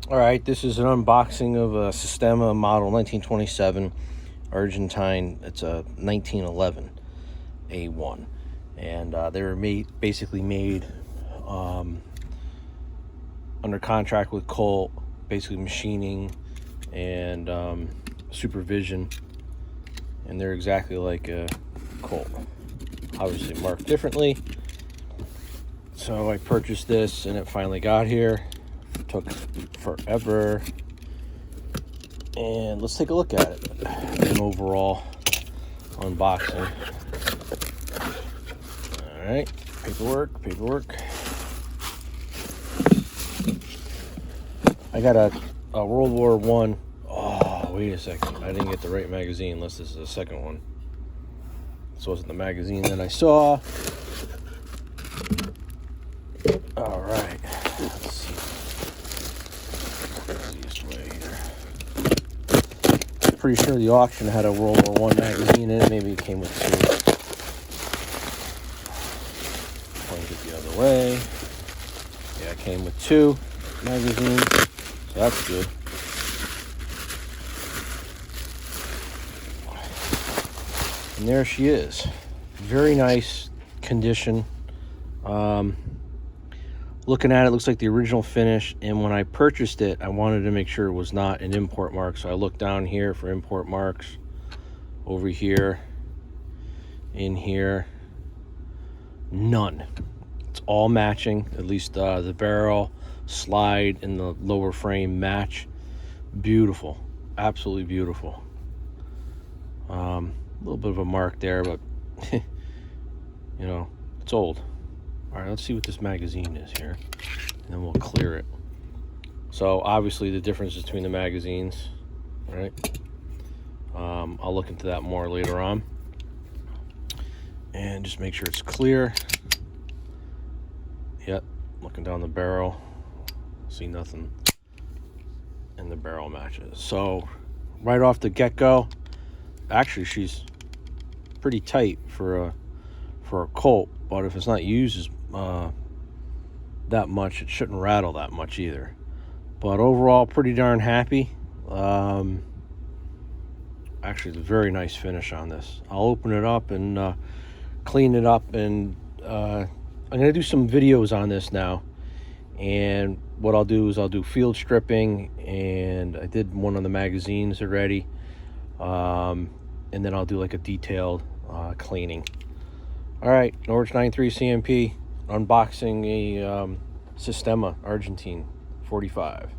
All right, this is an unboxing of a Sistema model 1927 Argentine. It's a 1911 A1, and they were basically made under contract with Colt, basically machining and supervision, and they're exactly like a Colt, obviously marked differently. So I purchased this, and it finally got here. Took forever, and let's take a look at it. An overall unboxing. All right, paperwork. I got a World War One. Oh, wait a second, I didn't get the right magazine unless this is the second one. This wasn't the magazine that I saw. All right, let's see. Easiest way here. Pretty sure the auction had a World War One magazine in it. Maybe it came with two. Point it the other way. Yeah, it came with two magazines, so that's good. And there she is. Very nice condition. Looking at it, looks like the original finish, and when I purchased it, I wanted to make sure it was not an import mark, so I looked down here for import marks, over here, in here, none. It's all matching, at least the barrel, slide, and the lower frame match. Beautiful, absolutely beautiful. A little bit of a mark there, but you know, it's old. All right, let's see what this magazine is here, and then we'll clear it. So obviously the difference between the magazines, right? I'll look into that more later on, and just make sure it's clear. Yep, looking down the barrel, see nothing, and the barrel matches. So right off the get-go, actually she's pretty tight for a Colt, but if it's not used that much, it shouldn't rattle that much either. But overall, pretty darn happy. Actually, it's a very nice finish on this. I'll open it up and clean it up, and I'm gonna do some videos on this now. And what I'll do is I'll do field stripping, and I did one on the magazines already, and then I'll do like a detailed cleaning. All right, Norwich 93 CMP, unboxing a Sistema Argentine 45.